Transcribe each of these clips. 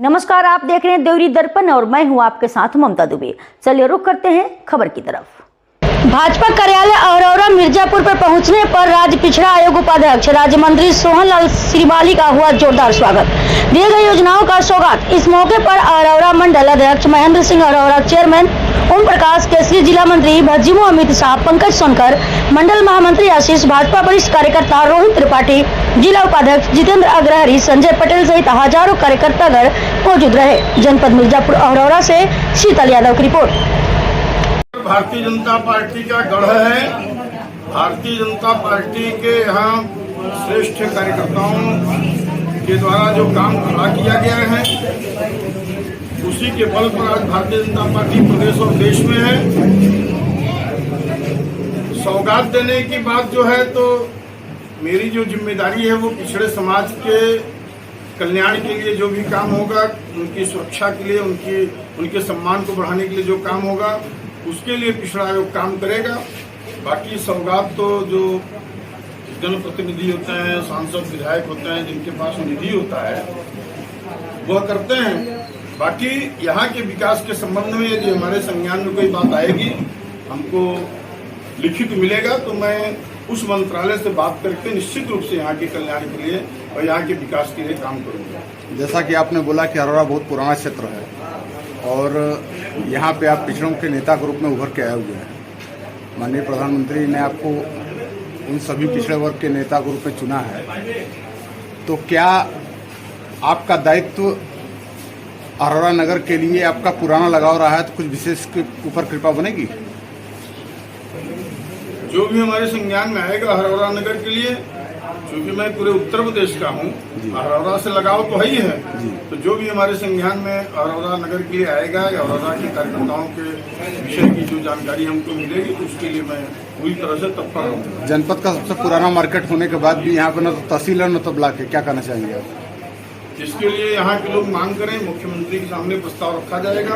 नमस्कार, आप देख रहे हैं देवरी दर्पण और मैं हूं आपके साथ ममता दुबे। चलिए रुक करते हैं खबर की तरफ। भाजपा कार्यालय अरौरा मिर्जापुर पर पहुंचने पर राज्य पिछड़ा आयोग उपाध्यक्ष राज्य मंत्री सोहन लाल श्रीमाली का हुआ जोरदार स्वागत। दिए गई योजनाओं का सौगात। इस मौके पर अरौरा मंडल अध्यक्ष महेंद्र सिंह अरौरा, चेयरमैन ओम प्रकाश केसरी, जिला मंत्री भज्जिमो अमित शाह, पंकज सोनकर, मंडल महामंत्री आशीष, भाजपा वरिष्ठ कार्यकर्ता रोहित त्रिपाठी, जिला उपाध्यक्ष जितेंद्र अग्रहरी, संजय पटेल सहित हजारों कार्यकर्तागण मौजूद रहे। जनपद मिर्जापुर अरौरा से शीतल यादव की रिपोर्ट। भारतीय जनता पार्टी का गढ़ है। भारतीय जनता पार्टी के यहाँ श्रेष्ठ कार्यकर्ताओं के द्वारा जो काम खड़ा किया गया है, उसी के बल पर आज भारतीय जनता पार्टी प्रदेश और देश में है। सौगात देने की बात जो है, तो मेरी जो जिम्मेदारी है वो पिछड़े समाज के कल्याण के लिए जो भी काम होगा, उनकी सुरक्षा के लिए, उनके सम्मान को बढ़ाने के लिए जो काम होगा, उसके लिए पिछड़ा आयोग काम करेगा। बाकी सौगात तो जो जनप्रतिनिधि होते हैं, सांसद विधायक होते हैं, जिनके पास निधि होता है, वह करते हैं। बाकी यहाँ के विकास के संबंध में यदि हमारे संज्ञान में कोई बात आएगी, हमको लिखित मिलेगा, तो मैं उस मंत्रालय से बात करके निश्चित रूप से यहाँ के कल्याण के लिए और यहाँ के विकास के लिए काम करूँगा। जैसा कि आपने बोला कि अरौरा बहुत पुराना क्षेत्र है और यहाँ पे आप पिछड़ों के नेता के रूप में उभर के आए हुए हैं। माननीय प्रधानमंत्री ने आपको उन सभी पिछड़े वर्ग के नेता के रूप में चुना है, तो क्या आपका दायित्व अरौरा नगर के लिए आपका पुराना लगाव रहा है, तो कुछ विशेष के ऊपर कृपा बनेगी? जो भी हमारे संज्ञान में आएगा अरौरा नगर के लिए, क्योंकि मैं पूरे उत्तर प्रदेश का हूँ, अरौरा से लगाव तो है ही है, तो जो भी हमारे संज्ञान में अरौरा नगर के लिए आएगा या अरौरा के कार्यकर्ताओं के विषय की जो जानकारी हमको मिलेगी, तो उसके लिए मैं पूरी तरह से तत्पर रहूँगा। जनपद का सबसे पुराना मार्केट होने के बाद भी यहाँ पे न तो तहसील है न तो ब्लॉक है, क्या कहना चाहेंगे आप? जिसके लिए यहाँ के लोग मांग करें, मुख्यमंत्री के सामने प्रस्ताव रखा जाएगा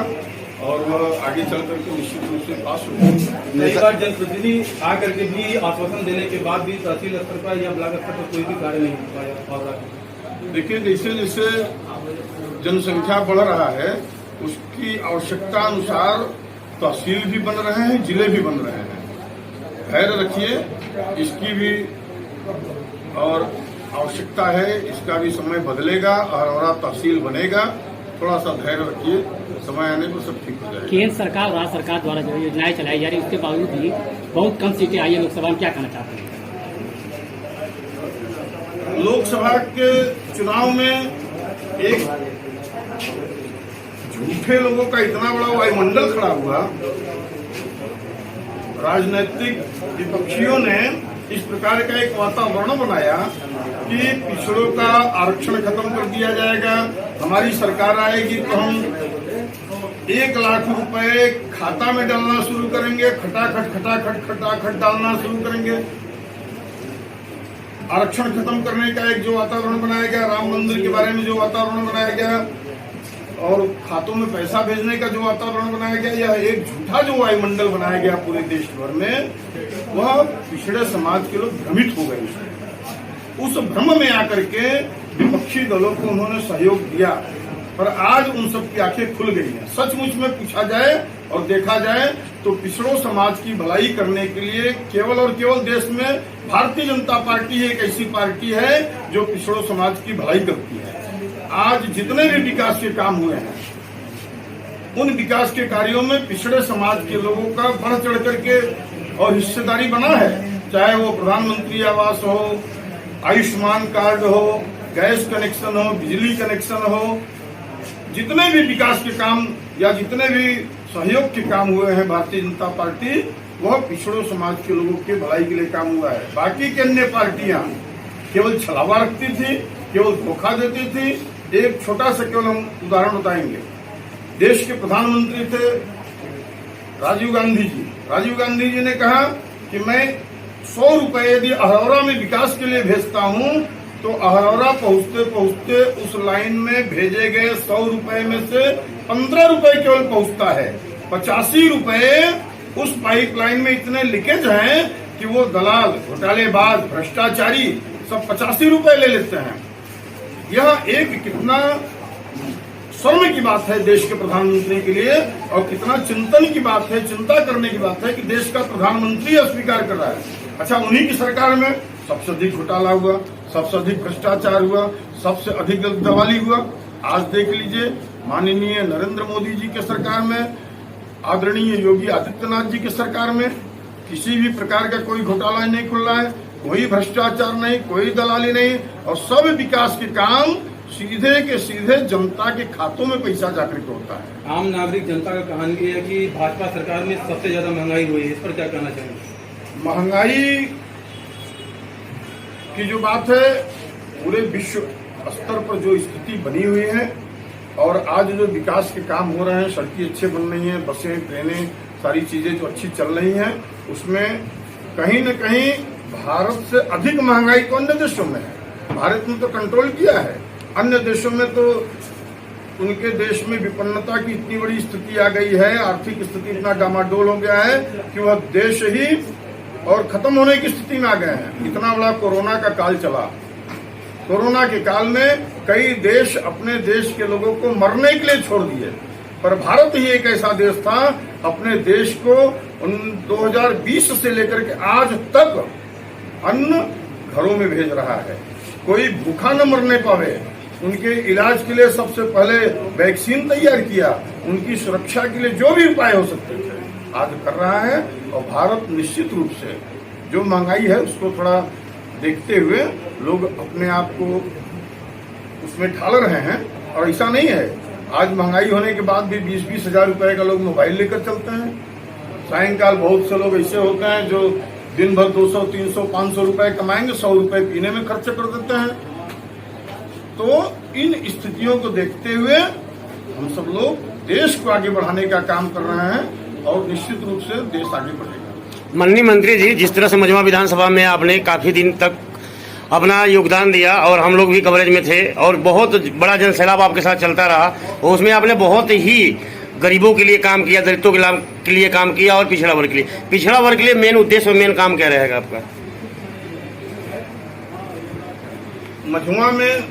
और वह आगे चल करके निश्चित रूप से पास होगा। कई बार जनप्रतिनिधि आकर के भी आश्वासन देने के बाद भी तहसील स्तर पर या ब्लॉक स्तर पर कोई भी कार्य नहीं हो पाया। देखिए, जैसे जैसे जनसंख्या बढ़ रहा है, उसकी आवश्यकता अनुसार तहसील भी बन रहे हैं, जिले भी बन रहे हैं। धैर्य रखिए, इसकी भी और आवश्यकता है, इसका भी समय बदलेगा, अरौरा तहसील बनेगा। थोड़ा सा धैर्य रखिए, समय आने पर सब ठीक हो जाएगा। केंद्र सरकार और राज्य सरकार द्वारा जो योजनाएं चलाई जा रही है, उसके बावजूद भी बहुत कम सीटें आई है लोकसभा में, क्या कहना चाहते हैं? लोकसभा के चुनाव में एक झूठे लोगों का इतना बड़ा वायुमंडल खड़ा हुआ, राजनीतिक विपक्षियों ने इस प्रकार का एक वातावरण बनाया कि पिछड़ों का आरक्षण खत्म कर दिया जाएगा, हमारी सरकार आएगी तो हम 1 लाख रुपए खाता में डालना शुरू करेंगे, खटाखट डालना शुरू करेंगे। आरक्षण खत्म करने का एक जो वातावरण बनाया गया, राम मंदिर के बारे में जो वातावरण बनाया गया और खातों में पैसा भेजने का जो वातावरण बनाया गया, यह एक झूठा जो वायुमंडल बनाया गया पूरे देश भर में, वह पिछड़े समाज के लोग भ्रमित हो गए। उस भ्रम में आकर के विपक्षी दलों को उन्होंने सहयोग दिया, पर आज उन सब की आंखें खुल गई हैं। सचमुच में पूछा जाए और देखा जाए तो पिछड़ों समाज की भलाई करने के लिए केवल और केवल देश में भारतीय जनता पार्टी एक ऐसी पार्टी है जो पिछड़ों समाज की भलाई करती है। आज जितने भी विकास के काम हुए हैं, उन विकास के कार्यों में पिछड़े समाज के लोगों का बढ़ चढ़ करके और हिस्सेदारी बना है, चाहे वो प्रधानमंत्री आवास हो, आयुष्मान कार्ड हो, गैस कनेक्शन हो, बिजली कनेक्शन हो, जितने भी विकास के काम या जितने भी सहयोग के काम हुए हैं भारतीय जनता पार्टी, वह पिछड़ों समाज के लोगों के भलाई के लिए काम हुआ है। बाकी के अन्य पार्टियां केवल छलावा रखती थी, केवल धोखा देती थी। एक छोटा सा केवल हम उदाहरण बताएंगे। देश के प्रधानमंत्री थे राजीव गांधी जी। राजीव गांधी जी ने कहा कि मैं 100 रुपए यदि अरौरा में विकास के लिए भेजता हूं, तो अरौरा पहुंचते पहुंचते उस लाइन में भेजे गए 100 रुपए में से 15 रुपए केवल पहुंचता है। 85 रुपए उस पाइपलाइन में इतने लीकेज हैं कि वो दलाल, घोटालेबाज, भ्रष्टाचारी सब 85 रुपए ले लेते हैं। यह एक कितना शर्म की बात है देश के प्रधानमंत्री के लिए, और कितना चिंतन की बात है, चिंता करने की बात है कि देश का प्रधानमंत्री अस्वीकार कर रहा है। अच्छा, उन्हीं की सरकार में सबसे अधिक घोटाला हुआ, सबसे अधिक भ्रष्टाचार हुआ, सबसे अधिक दवाली हुआ। आज देख लीजिए, माननीय नरेंद्र मोदी जी के सरकार में, आदरणीय योगी आदित्यनाथ जी की सरकार में किसी भी प्रकार का कोई घोटाला नहीं खुल रहा है, कोई भ्रष्टाचार नहीं, कोई दलाली नहीं, और सब विकास के काम सीधे के सीधे जनता के खातों में पैसा जाकर के होता है। आम नागरिक जनता का कहना ये है कि भाजपा सरकार में सबसे ज्यादा महंगाई हुई है, इस पर क्या कहना चाहेंगे? महंगाई की जो बात है, पूरे विश्व स्तर पर जो स्थिति बनी हुई है, और आज जो विकास के काम हो रहे हैं, सड़कें अच्छे बन रही हैं, बसें, ट्रेनें, सारी चीजें जो अच्छी चल रही हैं, उसमें कहीं न कहीं भारत से अधिक महंगाई तो अन्य देशों में है। भारत ने तो कंट्रोल किया है, अन्य देशों में तो उनके देश में विपन्नता की इतनी बड़ी स्थिति आ गई है, आर्थिक स्थिति इतना डामाडोल हो गया है कि वह देश ही और खत्म होने की स्थिति में आ गए हैं। इतना बड़ा कोरोना का काल चला, कोरोना के काल में कई देश अपने देश के लोगों को मरने के लिए छोड़ दिए, पर भारत ही एक ऐसा देश था अपने देश को 2020 से लेकर के आज तक अन्न घरों में भेज रहा है। कोई भूखा न मरने पावे, उनके इलाज के लिए सबसे पहले वैक्सीन तैयार किया, उनकी सुरक्षा के लिए जो भी उपाय हो सकते थे आज कर रहा है। और भारत निश्चित रूप से जो महंगाई है उसको थोड़ा देखते हुए लोग अपने आप को उसमें ढाल रहे हैं, और ऐसा नहीं है। आज महंगाई होने के बाद भी 20-20 हजार रुपए का लोग मोबाइल लेकर चलते हैं। सायंकाल बहुत से लोग ऐसे होते हैं जो दिन भर 200, 300, 500 रुपए कमाएंगे, 100 रुपए पीने में खर्च कर देते हैं। तो इन स्थितियों को देखते हुए हम सब लोग देश को आगे बढ़ाने का काम कर रहे हैं, और निश्चित रूप से देश आगे बढ़ेगा। माननीय मंत्री जी, जिस तरह से मजमा विधानसभा में आपने काफी दिन तक अपना योगदान दिया और हम लोग भी कवरेज में थे, और बहुत बड़ा जनसैलाब आपके साथ चलता रहा, और उसमें आपने बहुत ही गरीबों के लिए काम किया, दलितों के लिए काम किया, और पिछड़ा वर्ग के लिए। पिछड़ा वर्ग के लिए मेन उद्देश्य और मेन काम क्या रहेगा आपका? मझुआ में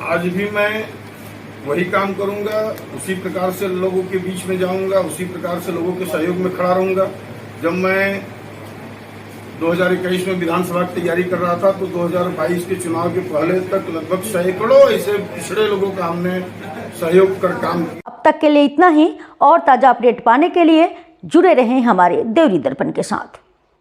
आज भी मैं वही काम करूंगा, उसी प्रकार से लोगों के बीच में जाऊंगा, उसी प्रकार से लोगों के सहयोग में खड़ा रहूंगा। जब मैं 2021 में विधानसभा की तैयारी कर रहा था तो 2022 के चुनाव के पहले तक लगभग सैकड़ों ऐसे पिछड़े लोगों का हमने सहयोग कर काम किया। अब तक के लिए इतना ही, और ताजा अपडेट पाने के लिए जुड़े रहें हमारे देवरी दर्पण के साथ।